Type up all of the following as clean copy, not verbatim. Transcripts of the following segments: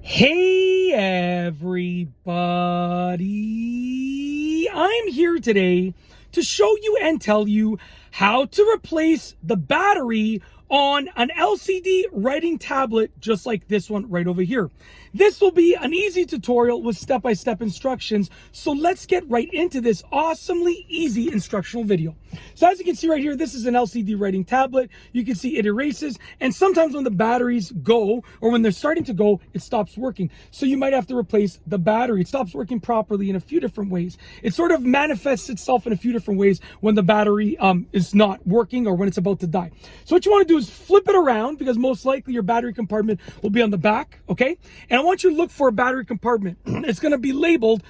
Hey everybody, I'm here today to show you and tell you how to replace the battery on an LCD writing tablet just like this one right over here. This will be an easy tutorial with step-by-step instructions, so let's get right into this awesomely easy instructional video. So as you can see right here, this is an LCD writing tablet. You can see it erases, and sometimes when the batteries go, or when they're starting to go, it stops working. So you might have to replace the battery. It stops working properly in a few different ways. It sort of manifests itself in a few different ways when the battery is not working or when it's about to die. So what you want to do is flip it around, because most likely your battery compartment will be on the back, okay? And I want you to look for a battery compartment. It's going to be labeled,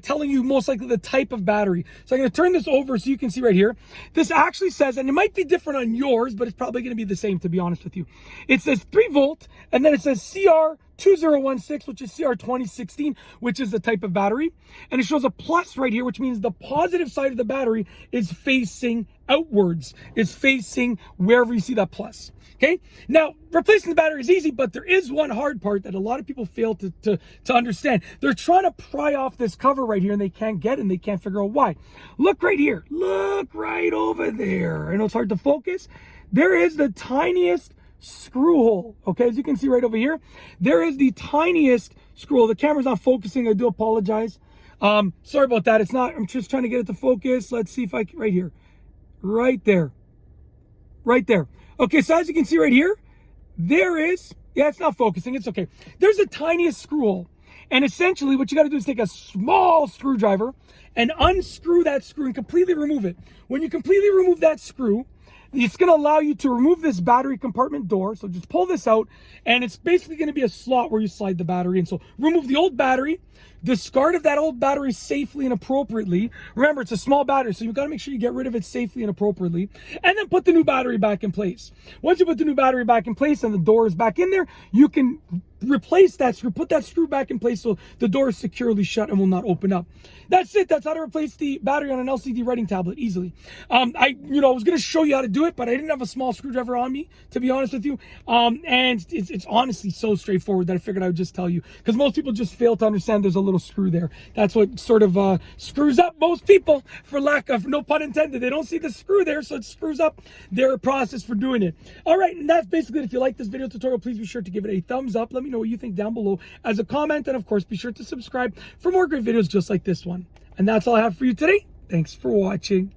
telling you most likely the type of battery. So I'm going to turn this over so you can see right here. This actually says, and it might be different on yours, but it's probably going to be the same, to be honest with you. It says 3 volt, and then it says CR2016, which is CR2016, which is the type of battery. And it shows a plus right here, which means the positive side of the battery is facing outwards, is facing wherever you see that plus. Okay, now replacing the battery is easy, but there is one hard part that a lot of people fail to understand. They're trying to pry off this cover right here and they can't get it, and they can't figure out why. Look right here, look right over there. I know it's hard to focus. There is the tiniest screw hole. Okay, as you can see right over here, there is the tiniest screw hole. The camera's not focusing, I do apologize. Sorry about that. It's not, I'm just trying to get it to focus. Let's see if I can, right here, right there, right there. Okay, so as you can see right here, there is, yeah, it's not focusing, it's okay. There's the tiniest screw hole. And essentially what you got to do is take a small screwdriver and unscrew that screw and completely remove it. When you completely remove that screw, it's going to allow you to remove this battery compartment door. So just pull this out, and it's basically going to be a slot where you slide the battery in. So remove the old battery, discard of that old battery safely and appropriately. Remember, it's a small battery, so you've got to make sure you get rid of it safely and appropriately, and then put the new battery back in place. Once you put the new battery back in place and the door is back in there, you can replace that screw, put that screw back in place so the door is securely shut and will not open up. That's it. That's how to replace the battery on an LCD writing tablet easily. I was going to show you how to do it, but I didn't have a small screwdriver on me, to be honest with you. And it's honestly so straightforward that I figured I would just tell you, because most people just fail to understand there's a little screw there. That's what sort of screws up most people, for lack of, no pun intended. They don't see the screw there, so it screws up their process for doing it. All right, and that's basically it. If you like this video tutorial, please be sure to give it a thumbs up. Let me know what you think down below as a comment, and of course be sure to subscribe for more great videos just like this one. And that's all I have for you today. Thanks for watching.